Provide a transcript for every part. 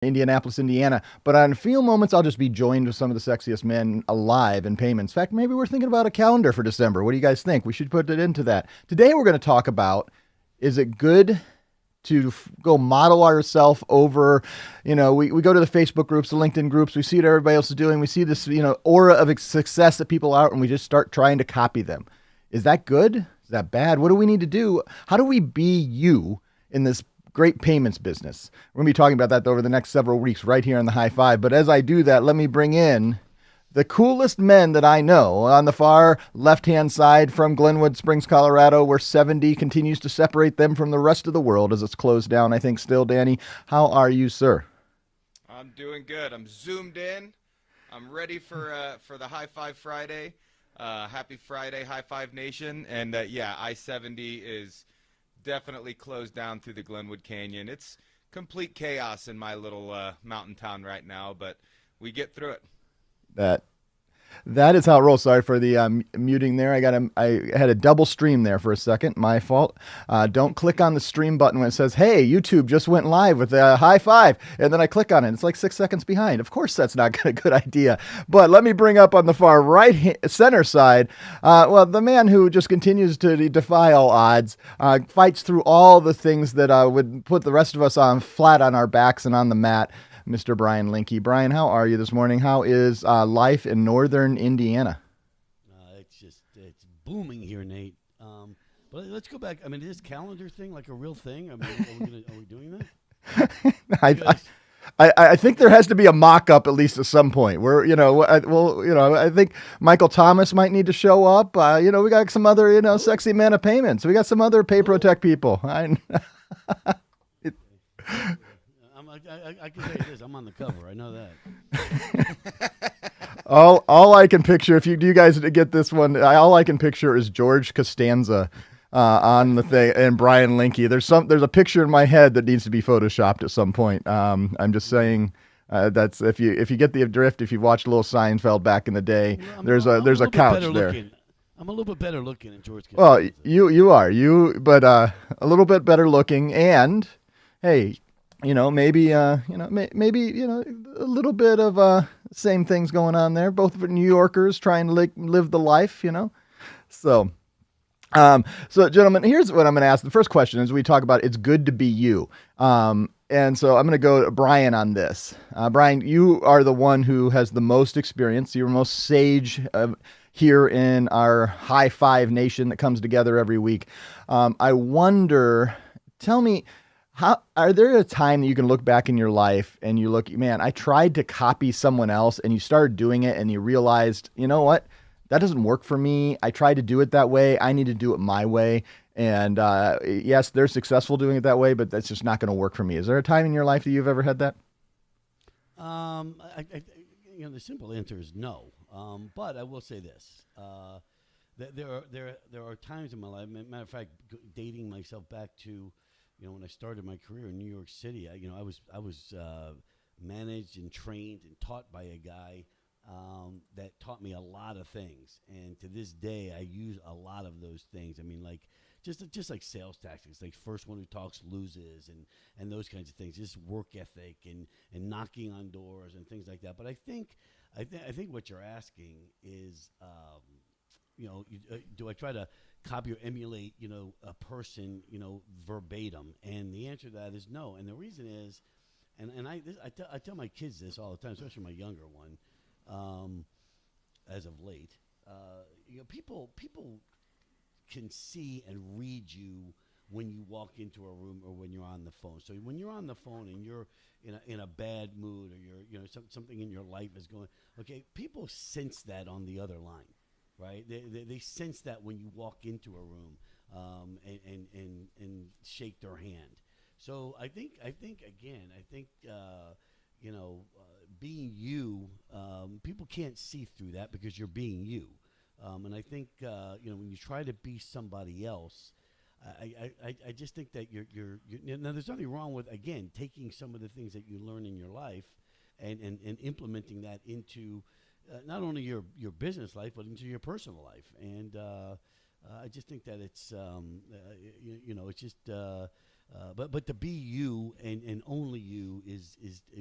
Indianapolis, Indiana. But on a few moments, I'll just be joined with some of the sexiest men alive in payments. In fact, maybe we're thinking about a calendar for December. What do you guys think? We should put it into that. Today, we're going to talk about, is it good to go model ourselves over, we go to the Facebook groups, the LinkedIn groups, we see what everybody else is doing. We see this, aura of success that people are, and we just start trying to copy them. Is that good? Is that bad? What do we need to do? How do we be you in this great payments business? We're going to be talking about that over the next several weeks right here on the High Five. But as I do that, let me bring in the coolest men that I know. On the far left-hand side from Glenwood Springs, Colorado, where 70 continues to separate them from the rest of the world as it's closed down, I think still. Danny, how are you, sir? I'm doing good. I'm zoomed in. I'm ready for the High Five Friday. Happy Friday, High Five Nation. And yeah, I-70 is definitely closed down through the Glenwood Canyon. It's complete chaos in my little mountain town right now, but we get through it. That That is how it rolls. Sorry for the muting there. I had a double stream there for a second. My fault. Don't click on the stream button when it says, "Hey, YouTube just went live with a high five," and then I click on it. It's like 6 seconds behind. Of course, that's not a good idea. But let me bring up on the far center side. Well, the man who just continues to defy all odds, fights through all the things that would put the rest of us on flat on our backs and on the mat. Mr. Brian Linke. Brian, how are you this morning? How is life in northern Indiana? It's booming here, Nate. But let's go back. I mean, is this calendar thing like a real thing? I mean, are we doing that? I, I think there has to be a mock-up at least at some point. I think Michael Thomas might need to show up. We got some other, sexy man of payments. We got some other pay protect people. I can tell you this. I'm on the cover. I know that. All I can picture, if you guys get this one, all I can picture is George Costanza on the thing and Brian Linke. There's a picture in my head that needs to be photoshopped at some point. I'm just saying. That's if you get the drift. If you watched Little Seinfeld back in the day, there's a couch there. I'm a little bit better looking than George Costanza. Well, you are, but a little bit better looking, and hey, maybe a little bit of same things going on there. Both New Yorkers trying to live the life, So, gentlemen, here's what I'm going to ask. The first question is we talk about it's good to be you. And so I'm going to go to Brian on this. Brian, you are the one who has the most experience. You're most sage here in our High Five Nation that comes together every week. I wonder, tell me, are there a time that you can look back in your life and you look, man, I tried to copy someone else and you started doing it and you realized, you know what? That doesn't work for me. I tried to do it that way. I need to do it my way. And yes, they're successful doing it that way, but that's just not going to work for me. Is there a time in your life that you've ever had that? The simple answer is no. But I will say this: there are times in my life. Matter of fact, dating myself back to, when I started my career in New York City, I was managed and trained and taught by a guy that taught me a lot of things, and to this day, I use a lot of those things. I mean, like just like sales tactics, like first one who talks loses, and those kinds of things. Just work ethic and knocking on doors and things like that. But I think what you're asking is, do I try to copy or emulate, a person, verbatim? And the answer to that is no. And the reason is, and I tell my kids this all the time, especially my younger one, as of late, people can see and read you when you walk into a room or when you're on the phone. So when you're on the phone and you're in a bad mood, or something in your life is going, okay, people sense that on the other line. Right, they sense that when you walk into a room, and shake their hand. So I think being you, people can't see through that because you're being you. And I think when you try to be somebody else, I just think that you're now. There's nothing wrong with, again, taking some of the things that you learn in your life and implementing that into not only your business life, but into your personal life. And I just think that it's, it's just but to be you and only you is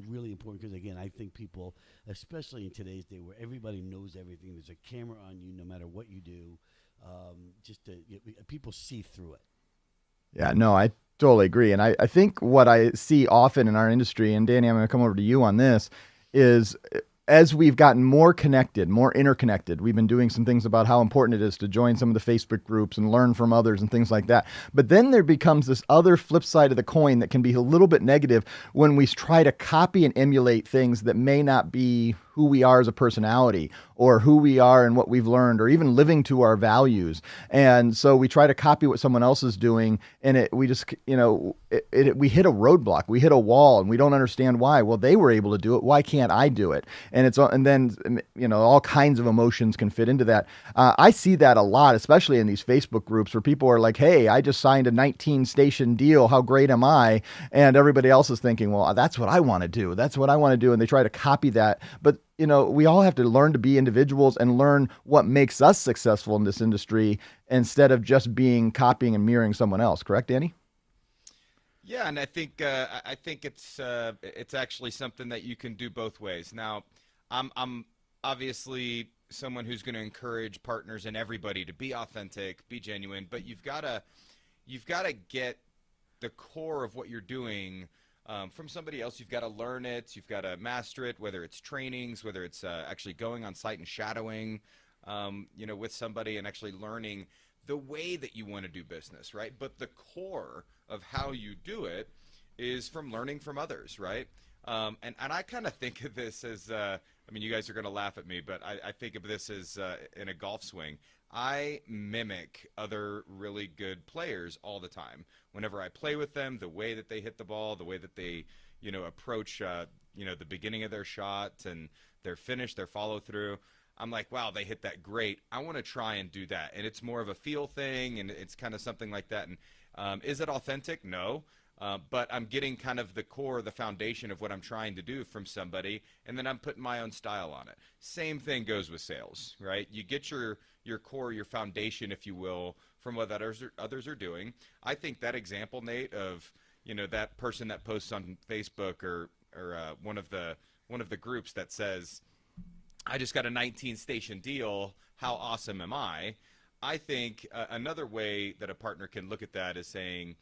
really important because again I think people, especially in today's day where everybody knows everything, there's a camera on you no matter what you do. People see through it. Yeah, no, I totally agree. And I think what I see often in our industry, and Danny, I'm going to come over to you on this, is as we've gotten more connected, more interconnected, we've been doing some things about how important it is to join some of the Facebook groups and learn from others and things like that. But then there becomes this other flip side of the coin that can be a little bit negative when we try to copy and emulate things that may not be who we are as a personality or who we are and what we've learned or even living to our values. And so we try to copy what someone else is doing and we just, we hit a roadblock, we hit a wall and we don't understand why. Well, they were able to do it. Why can't I do it? And then, all kinds of emotions can fit into that. I see that a lot, especially in these Facebook groups where people are like, hey, I just signed a 19 station deal. How great am I? And everybody else is thinking, well, that's what I want to do. That's what I want to do. And they try to copy that. But we all have to learn to be individuals and learn what makes us successful in this industry instead of just being copying and mirroring someone else. Correct, Danny? Yeah, and I think it's actually something that you can do both ways. Now, I'm obviously someone who's going to encourage partners and everybody to be authentic, be genuine, but you've got to get the core of what you're doing from somebody else. You've got to learn it. You've got to master it, whether it's trainings, whether it's actually going on site and shadowing, with somebody and actually learning the way that you want to do business, right? But the core of how you do it is from learning from others, right? And I kind of think of this as, you guys are going to laugh at me, but I think of this as in a golf swing. I mimic other really good players all the time. Whenever I play with them, the way that they hit the ball, the way that they, approach, the beginning of their shot and their finish, their follow through. I'm like, wow, they hit that great. I want to try and do that. And it's more of a feel thing, and it's kind of something like that. And is it authentic? No. But I'm getting kind of the core, the foundation of what I'm trying to do from somebody, and then I'm putting my own style on it. Same thing goes with sales, right? You get your core, your foundation, if you will, from what others are doing. I think that example, Nate, of that person that posts on Facebook or one of the groups that says, I just got a 19 station deal. How awesome am I? I think another way that a partner can look at that is saying,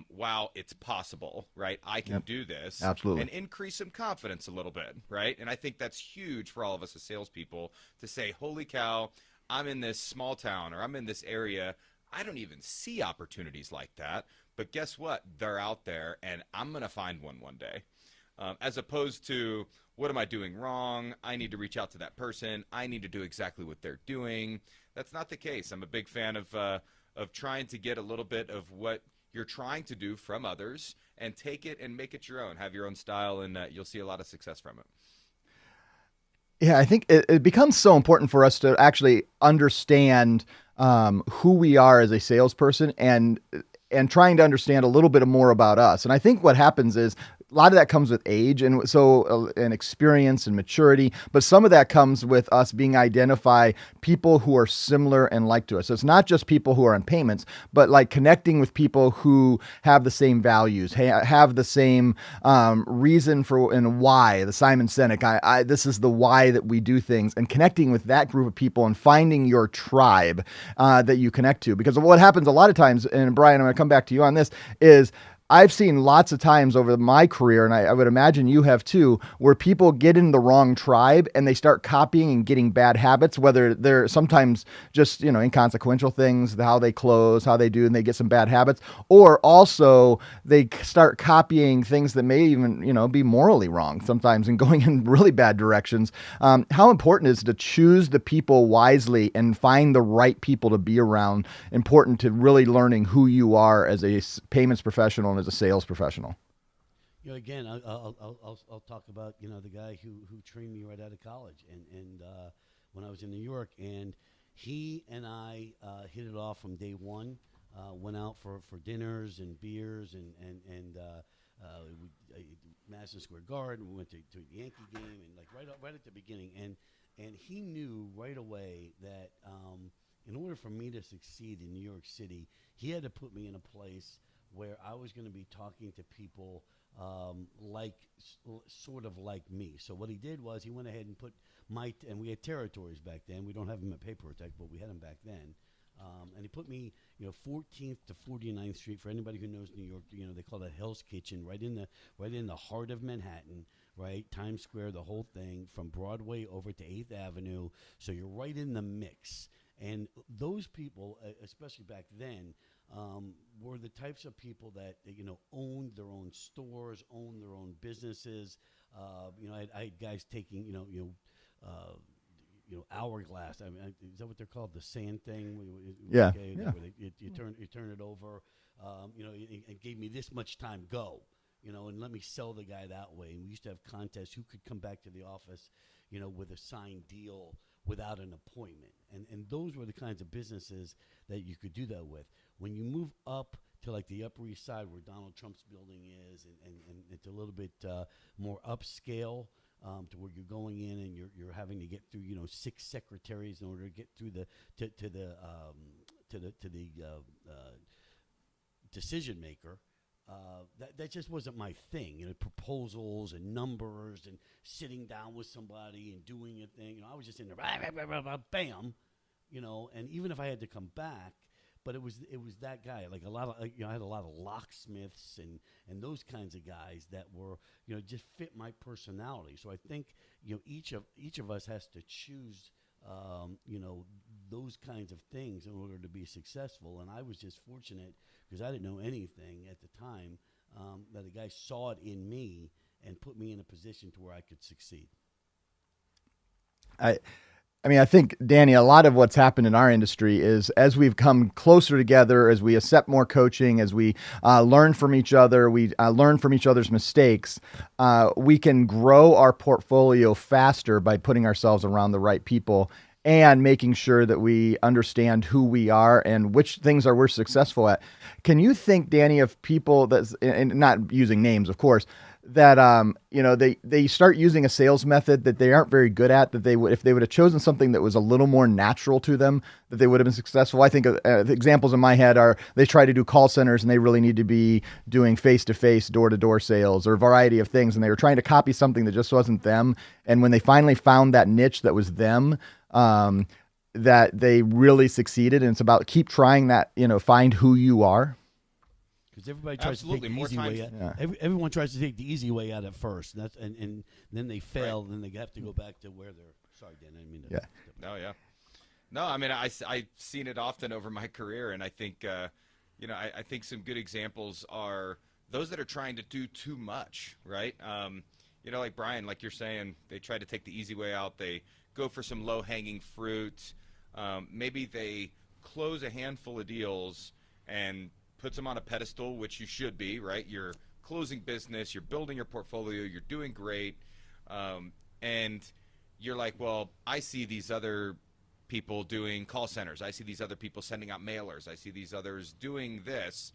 wow, it's possible, right? I can do this. Absolutely. And increase some confidence a little bit, right? And I think that's huge for all of us as salespeople to say, holy cow, I'm in this small town or I'm in this area. I don't even see opportunities like that. But guess what? They're out there, and I'm going to find one day. As opposed to, what am I doing wrong? I need to reach out to that person. I need to do exactly what they're doing. That's not the case. I'm a big fan of trying to get a little bit of what you're trying to do from others and take it and make it your own. Have your own style, and you'll see a lot of success from it. Yeah, I think it becomes so important for us to actually understand who we are as a salesperson and trying to understand a little bit more about us. And I think what happens is a lot of that comes with age and and experience and maturity, but some of that comes with us being identify people who are similar and like to us. So it's not just people who are in payments, but like connecting with people who have the same values, have the same reason for and why. The Simon Sinek, this is the why that we do things, and connecting with that group of people and finding your tribe that you connect to. Because what happens a lot of times, and Brian, I'm going to come back to you on this, is I've seen lots of times over my career, and I would imagine you have too, where people get in the wrong tribe and they start copying and getting bad habits, whether they're sometimes just, inconsequential things, how they close, how they do, and they get some bad habits, or also they start copying things that may even, be morally wrong sometimes and going in really bad directions. How important is to choose the people wisely and find the right people to be around, important to really learning who you are as a payments professional and as a sales professional? Again, I'll talk about the guy who trained me right out of college, and when I was in New York, and he and I hit it off from day one. Went out for dinners and beers and Madison Square Garden. We went to the Yankee game, and like right at the beginning, and he knew right away that in order for me to succeed in New York City, he had to put me in a place where I was going to be talking to people sort of like me. So what he did was he went ahead and put and we had territories back then. We don't have them at Paper Tech, but we had them back then. And he put me, 14th to 49th Street. For anybody who knows New York, they call that Hell's Kitchen, right in the heart of Manhattan, right? Times Square, the whole thing, from Broadway over to 8th Avenue. So you're right in the mix. And those people, especially back then, were the types of people that owned their own stores, owned their own businesses. I had guys taking hourglass. I mean, is that what they're called? The sand thing. Yeah. Okay, Yeah. where you turn it over. It gave me this much time. Go. And let me sell the guy that way. And we used to have contests who could come back to the office, with a signed deal without an appointment. And those were the kinds of businesses that you could do that with. When you move up to like the Upper East Side where Donald Trump's building is, and it's a little bit more upscale, to where you're going in and you're having to get through 6 secretaries in order to get through the decision maker. That just wasn't my thing. Proposals and numbers and sitting down with somebody and doing a thing. I was just in there, bam, And even if I had to come back, but it was that guy. Like a lot of, I had a lot of locksmiths and those kinds of guys that were, just fit my personality. So I think, each of us has to choose, those kinds of things in order to be successful. And I was just fortunate because I didn't know anything at the time, that a guy saw it in me and put me in a position to where I could succeed. I think, Danny, a lot of what's happened in our industry is as we've come closer together, as we accept more coaching, as we learn from each other, we learn from each other's mistakes, we can grow our portfolio faster by putting ourselves around the right people and making sure that we understand who we are and which things we're successful at. Can you think, Danny, of people and not using names, of course, that they start using a sales method that they aren't very good at, that if they would have chosen something that was a little more natural to them, that they would have been successful? I think the examples in my head are they try to do call centers and they really need to be doing face-to-face, door-to-door sales or a variety of things, and they were trying to copy something that just wasn't them. And when they finally found that niche that was them, that they really succeeded. And it's about keep trying that, find who you are. Because everybody tries to take the easy way out. Yeah. Everyone tries to take the easy way out at first, and then they fail, right. Then they have to go back to where they're. Sorry, Dan, I didn't mean to. Yeah. No, yeah. No, I mean I've seen it often over my career, and I think I think some good examples are those that are trying to do too much, right? Like Brian, like you're saying, they try to take the easy way out. They go for some low-hanging fruit. Maybe they close a handful of deals and puts them on a pedestal, which you should be, right? You're closing business, you're building your portfolio, you're doing great, and you're like, well, I see these other people doing call centers. I see these other people sending out mailers. I see these others doing this.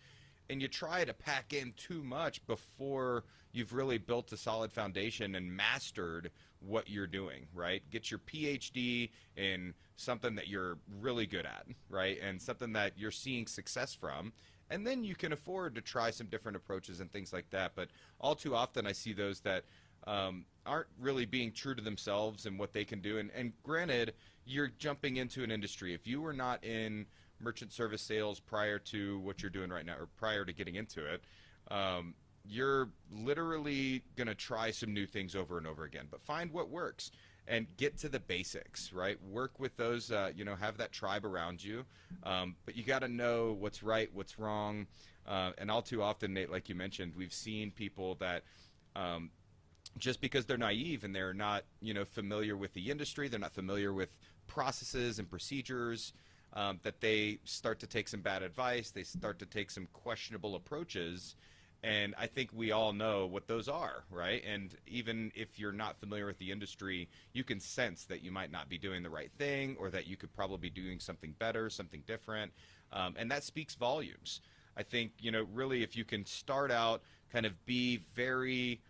And you try to pack in too much before you've really built a solid foundation and mastered what you're doing, right? Get your PhD in something that you're really good at, right? And something that you're seeing success from. And then you can afford to try some different approaches and things like that. But all too often I see those that aren't really being true to themselves and what they can do. And granted, you're jumping into an industry. If you were not in merchant service sales prior to what you're doing right now, or prior to getting into it, you're literally going to try some new things over and over again. But find what works and get to the basics, right? Work with those, have that tribe around you. But you got to know what's right, what's wrong. And all too often, Nate, like you mentioned, we've seen people that just because they're naive and they're not, familiar with the industry, they're not familiar with processes and procedures, that they start to take some bad advice, they start to take some questionable approaches. And I think we all know what those are, right? And even if you're not familiar with the industry, you can sense that you might not be doing the right thing, or that you could probably be doing something better, something different. And that speaks volumes. I think, really if you can start out, kind of be very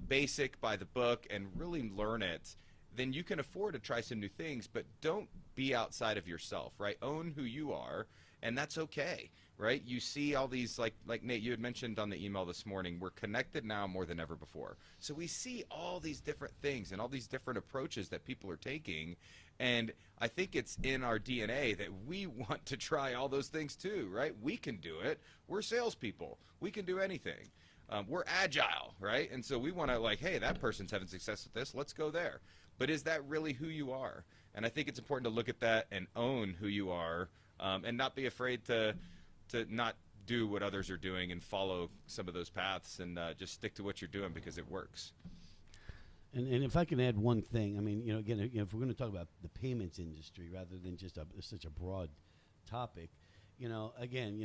basic by the book and really learn it, then you can afford to try some new things, but don't be outside of yourself, right? Own who you are, and that's okay. right? You see all these, like Nate, you had mentioned on the email this morning, we're connected now more than ever before. So we see all these different things and all these different approaches that people are taking. And I think it's in our DNA that we want to try all those things too, right? We can do it. We're salespeople. We can do anything. We're agile, right? And so we want to like, hey, that person's having success with this. Let's go there. But is that really who you are? And I think it's important to look at that and own who you are, and not be afraid to not do what others are doing and follow some of those paths, and just stick to what you're doing because it works. And if I can add one thing, I mean, again, if we're going to talk about the payments industry rather than just such a broad topic, again,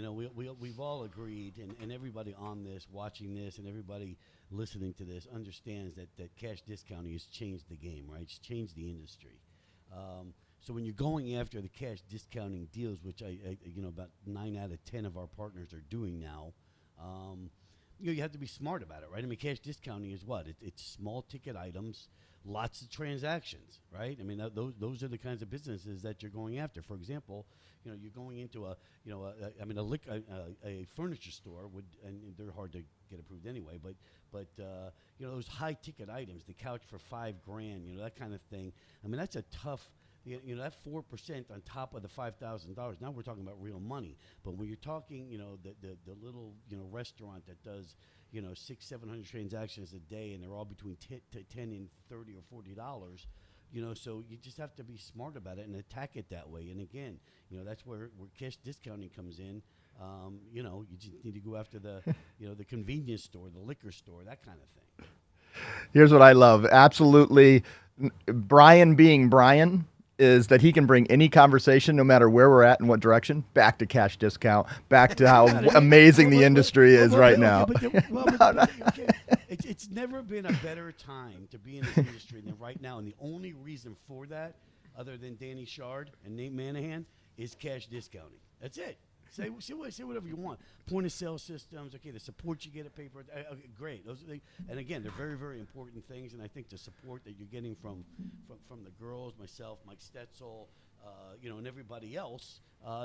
we've all agreed, and everybody on this, watching this, and everybody listening to this understands that cash discounting has changed the game, right? It's changed the industry. So when you're going after the cash discounting deals, which about 9 out of 10 of our partners are doing now, you have to be smart about it, right? I mean, cash discounting is what? It's small ticket items, lots of transactions, right? I mean, those are the kinds of businesses that you're going after. For example, you're going into a furniture store would, and they're hard to get approved anyway, but those high ticket items, the couch for $5,000, that kind of thing. I mean, that's a tough. That 4% on top of the $5,000. Now we're talking about real money. But when you're talking, the little restaurant that does 600-700 transactions a day, and they're all between 10 and $30 or $40. So you just have to be smart about it and attack it that way. And again, that's where cash discounting comes in. You just need to go after the the convenience store, the liquor store, that kind of thing. Here's what I love. Absolutely, Brian being Brian is that he can bring any conversation, no matter where we're at and what direction, back to cash discount, back to how amazing the industry is right now. It's never been a better time to be in this industry than right now, and the only reason for that, other than Danny Shard and Nate Manahan, is cash discounting. That's it. Say whatever you want. Point of sale systems, okay, the support you get at paper, okay, great. Those are and again, they're very, very important things. And I think the support that you're getting from the girls, myself, Mike Stetzel, and everybody else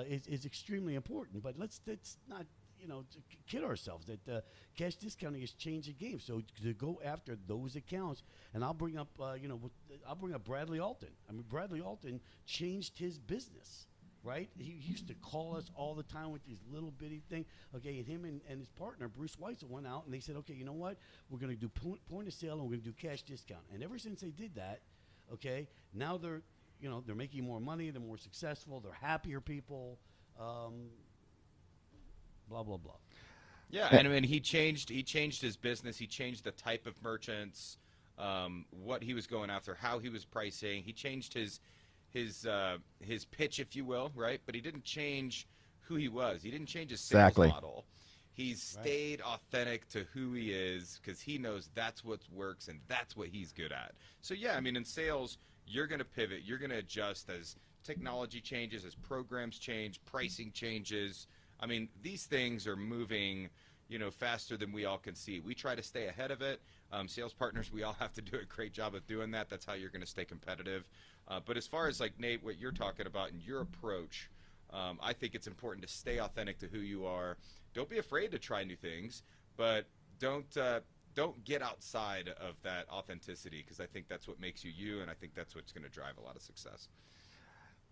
is extremely important. But let's not kid ourselves that cash discounting has changed the game. So to go after those accounts, and I'll bring up Bradley Alton. I mean, Bradley Alton changed his business. Right? He used to call us all the time with these little bitty thing. Okay, and him and his partner, Bruce Weitzel, went out and they said, okay, you know what? We're going to do point of sale and we're going to do cash discount. And ever since they did that, okay, now they're making more money, they're more successful, they're happier people, blah, blah, blah. Yeah, and I mean, he changed his business. He changed the type of merchants, what he was going after, how he was pricing. He changed his pitch, if you will, right? But he didn't change who he was. He didn't change his sales model. He stayed authentic to who he is because he knows that's what works and that's what he's good at. So yeah, I mean, in sales, you're going to pivot. You're going to adjust as technology changes, as programs change, pricing changes. I mean, these things are moving, faster than we all can see. We try to stay ahead of it. Sales partners, we all have to do a great job of doing that. That's how you're going to stay competitive. But as far as like Nate, what you're talking about and your approach, I think it's important to stay authentic to who you are. Don't be afraid to try new things, but don't get outside of that authenticity, because I think that's what makes you you, and I think that's what's going to drive a lot of success.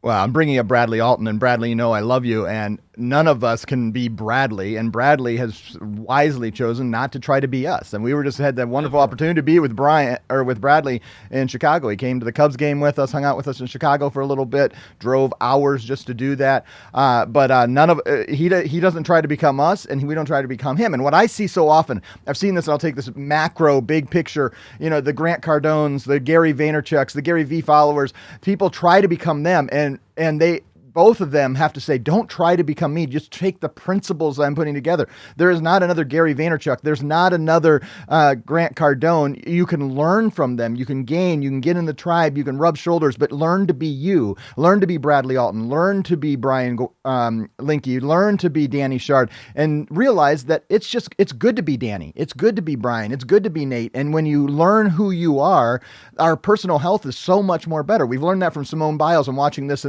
Well, I'm bringing up Bradley Alton, and Bradley, I love you, and none of us can be Bradley, and Bradley has wisely chosen not to try to be us. And we had that wonderful opportunity to be with Bradley in Chicago. He came to the Cubs game with us, hung out with us in Chicago for a little bit, drove hours just to do that. But he doesn't try to become us, and we don't try to become him. And what I see so often, I've seen this, and I'll take this macro, big picture, the Grant Cardones, the Gary Vaynerchuks, the Gary V followers, people try to become them, and they both of them have to say, don't try to become me. Just take the principles I'm putting together. There is not another Gary Vaynerchuk. There's not another Grant Cardone. You can learn from them. You can gain. You can get in the tribe. You can rub shoulders, but learn to be you. Learn to be Bradley Alton. Learn to be Brian Linke. Learn to be Danny Shard, and realize that it's good to be Danny. It's good to be Brian. It's good to be Nate. And when you learn who you are, our personal health is so much more better. We've learned that from Simone Biles and watching this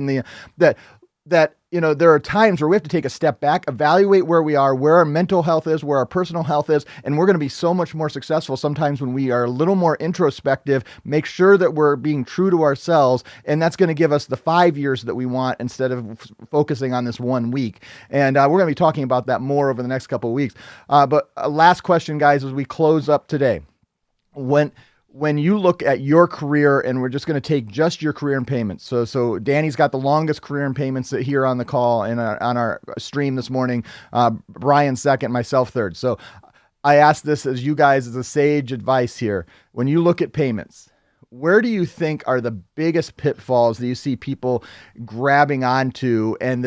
that that, there are times where we have to take a step back, evaluate where we are, where our mental health is, where our personal health is, and we're going to be so much more successful sometimes when we are a little more introspective, make sure that we're being true to ourselves, and that's going to give us the 5 years that we want instead of focusing on this 1 week. And we're going to be talking about that more over the next couple of weeks. But last question, guys, as we close up today. When you look at your career, and we're just going to take just your career in payments. So Danny's got the longest career in payments here on the call and on our stream this morning. Brian second, myself third. So I ask this as you guys as a sage advice here. When you look at payments, where do you think are the biggest pitfalls that you see people grabbing onto and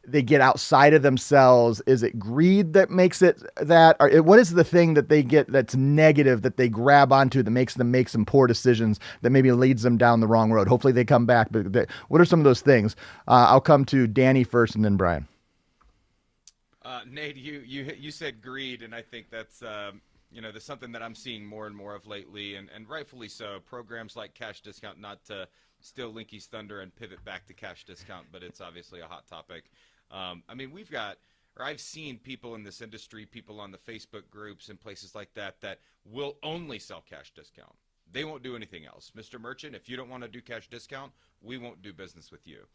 they get outside of themselves? Is it greed that makes it that? Or what is the thing that they get that's negative that they grab onto that makes them make some poor decisions that maybe leads them down the wrong road? Hopefully they come back, but what are some of those things? I'll come to Danny first and then Brian. Nate, you said greed, and I think that's there's something that I'm seeing more and more of lately, and rightfully so. Programs like Cash Discount, not to steal Linky's thunder and pivot back to Cash Discount, but it's obviously a hot topic. I've seen people in this industry, people on the Facebook groups and places like that will only sell Cash Discount. They won't do anything else. Mr. Merchant, if you don't want to do Cash Discount, we won't do business with you.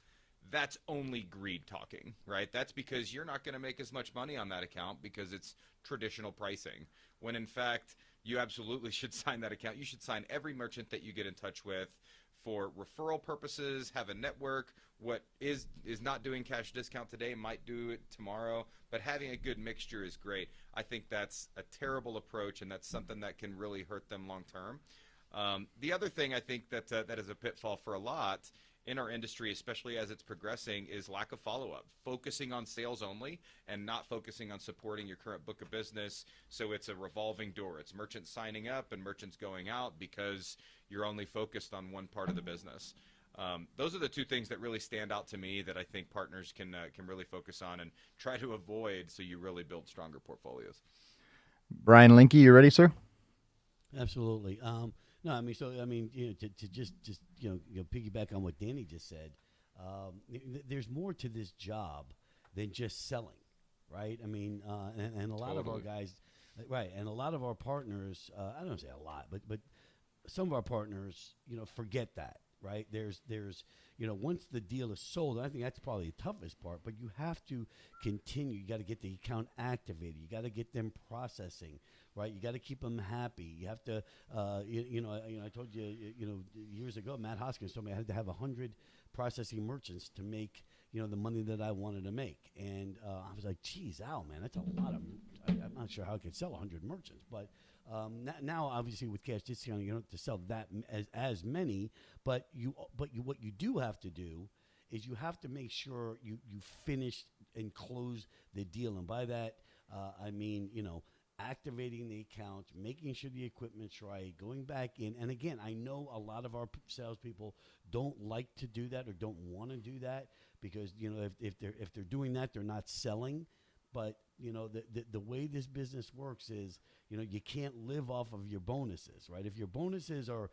That's only greed talking, right? That's because you're not going to make as much money on that account because it's traditional pricing. When in fact, you absolutely should sign that account. You should sign every merchant that you get in touch with for referral purposes, have a network. What is not doing Cash Discount today might do it tomorrow, but having a good mixture is great. I think that's a terrible approach, and that's something that can really hurt them long term. The other thing I think that is a pitfall for a lot in our industry, especially as it's progressing, is lack of follow-up, focusing on sales only and not focusing on supporting your current book of business. So it's a revolving door. It's merchants signing up and merchants going out because you're only focused on one part of the business. Those are the two things that really stand out to me that I think partners can really focus on and try to avoid, so you really build stronger portfolios. Brian Linky, you ready, sir? Absolutely. No, I mean, to just piggyback on what Danny just said, there's more to this job than just selling, right? I mean, and a lot of our guys, right, and a lot of our partners, I don't say a lot, but some of our partners, forget that, right? There's once the deal is sold, I think that's probably the toughest part, but you have to continue. You got to get the account activated. You got to get them processing, right? You got to keep them happy. You have to, I told you, years ago, Matt Hoskins told me I had to have 100 processing merchants to make, the money that I wanted to make. And I was like, geez, Al, man, that's a lot of, I'm not sure how I could sell 100 merchants, but now obviously with Cash Discount, you don't have to sell that as many, but what you do have to do is you have to make sure you finish and close the deal. And by that, I mean, activating the accounts, making sure the equipment's right, going back in. And again, I know a lot of our salespeople don't like to do that or don't want to do that because, if they're doing that, they're not selling. But, the way this business works is, you can't live off of your bonuses, right? If your bonuses are,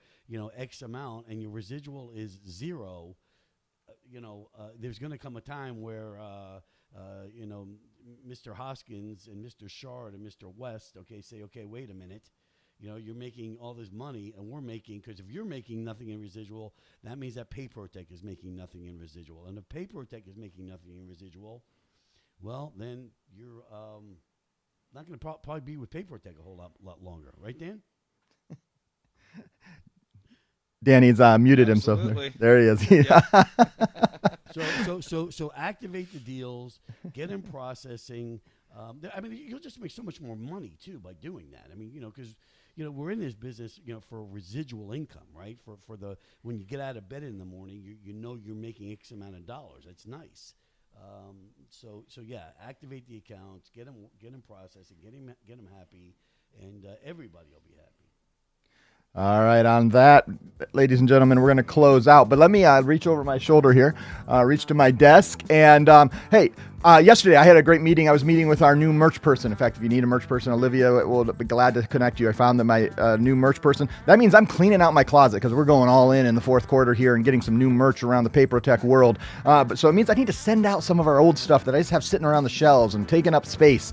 X amount and your residual is zero, there's going to come a time where, Mr. Hoskins and Mr. Shard and Mr. West, say, wait a minute. You're making all this money and we're making, because if you're making nothing in residual, that means that PayProTech is making nothing in residual. And if PayProTech is making nothing in residual, well, then you're not going to probably be with PayProTech a whole lot longer. Right, Dan? Danny's muted himself. There he is. Yeah. So activate the deals, get them processing. You'll just make so much more money, too, by doing that. I mean, because, we're in this business, for residual income, right? For the when you get out of bed in the morning, you're making X amount of dollars. That's nice. So yeah, activate the accounts, get them processing, get them happy, and everybody will be happy. All right, on that, ladies and gentlemen, we're going to close out. But let me reach over my shoulder here, reach to my desk. And, hey, Yesterday, I had a great meeting. I was meeting with our new merch person. In fact, if you need a merch person, Olivia will be glad to connect you. I found that my new merch person. That means I'm cleaning out my closet because we're going all in the fourth quarter here and getting some new merch around the Papertech world. So it means I need to send out some of our old stuff that I just have sitting around the shelves and taking up space.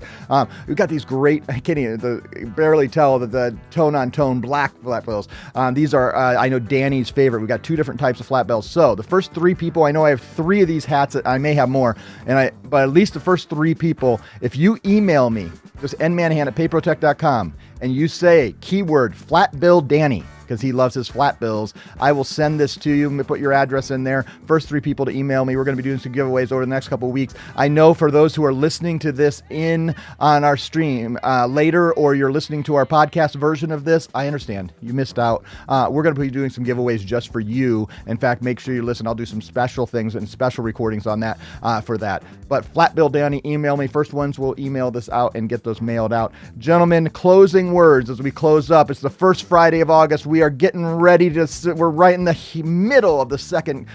We've got these great, I can't even barely tell that the tone-on-tone black flat bills. These are, I know, Danny's favorite. We've got 2 different types of flat bills. So the first 3 people, I know I have 3 of these hats. I may have more, but at least the first 3 people, if you email me, just nmanahan@papertech.com, and you say keyword flat bill Danny, because he loves his flat bills, I will send this to you. Put your address in there. First 3 people to email me. We're going to be doing some giveaways over the next couple of weeks. I know for those who are listening to this on our stream later, or you're listening to our podcast version of this, I understand. You missed out. We're going to be doing some giveaways just for you. In fact, make sure you listen. I'll do some special things and special recordings on that for that. But Flat Bill Danny, email me. First ones will email this out and get those mailed out. Gentlemen, closing words as we close up. It's the first Friday of August. We are getting ready we're right in the middle of the third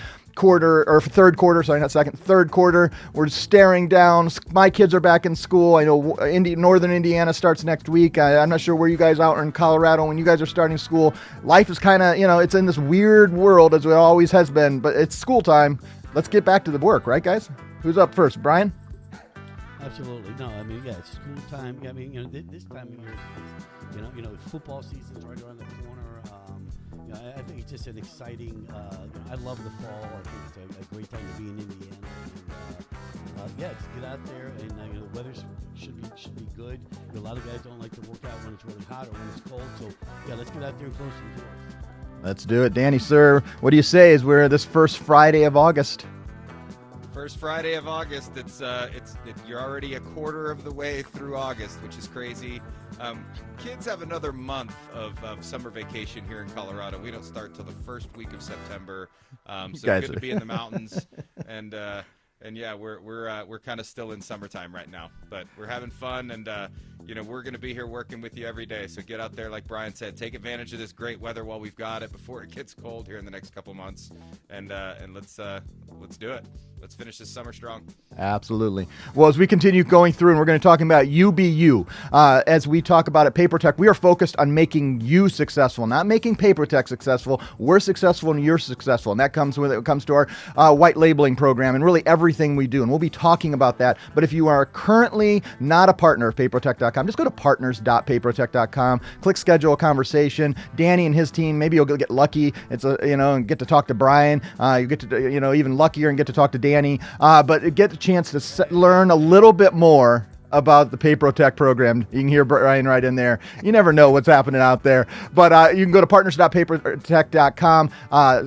quarter. We're staring down. My kids are back in school. I know Northern Indiana starts next week. I'm not sure where you guys out in Colorado when you guys are starting school. Life is kind of, it's in this weird world as it always has been, but it's school time. Let's get back to the work, right, guys? Who's up first? Brian? Absolutely. No, I mean, yeah, it's school time. I mean, this time of year, football season's right around the corner. I think it's just an exciting. I love the fall. I think it's a great time to be in Indiana. And, just get out there, and the weather should be good. A lot of guys don't like to work out when it's really hot or when it's cold. So let's get out there and close some doors. Let's do it, Danny, sir. What do you say as we're this first Friday of August? First Friday of August. You're already a quarter of the way through August, which is crazy. Kids have another month of summer vacation here in Colorado. We don't start till the first week of September. So good to be in the mountains, and yeah, we're kind of still in summertime right now, but we're having fun, and we're going to be here working with you every day. So get out there, like Brian said, take advantage of this great weather while we've got it before it gets cold here in the next couple months, and let's do it. Let's finish this summer strong. Absolutely. Well, as we continue going through, and we're going to talk about you be you. As we talk about at Papertech, we are focused on making you successful, not making Papertech successful. We're successful and you're successful. And that comes when it comes to our white labeling program and really everything we do. And we'll be talking about that. But if you are currently not a partner of Papertech.com, just go to partners.papertech.com, click schedule a conversation. Danny and his team, maybe you'll get lucky. And get to talk to Brian. You get to, even luckier and get to talk to Danny, but get the chance to learn a little bit more about the Papertech program. You can hear Brian right in there. You never know what's happening out there. But you can go to partners.papertech.com,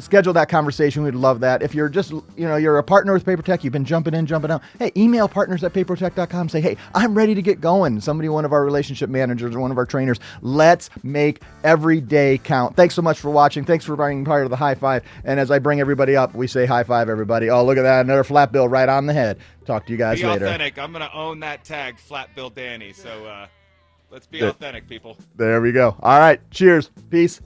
schedule that conversation. We'd love that. If you're just, you're a partner with Papertech, you've been jumping in, jumping out, hey, email partners@papertech.com. Say, hey, I'm ready to get going. One of our relationship managers or one of our trainers. Let's make every day count. Thanks so much for watching. Thanks for being part of the high five. And as I bring everybody up, we say high five, everybody. Oh, look at that. Another flat bill right on the head. Talk to you guys later. Be authentic. I'm going to own that tag, Flat Bill Danny. So let's be authentic, people. There we go. All right. Cheers. Peace.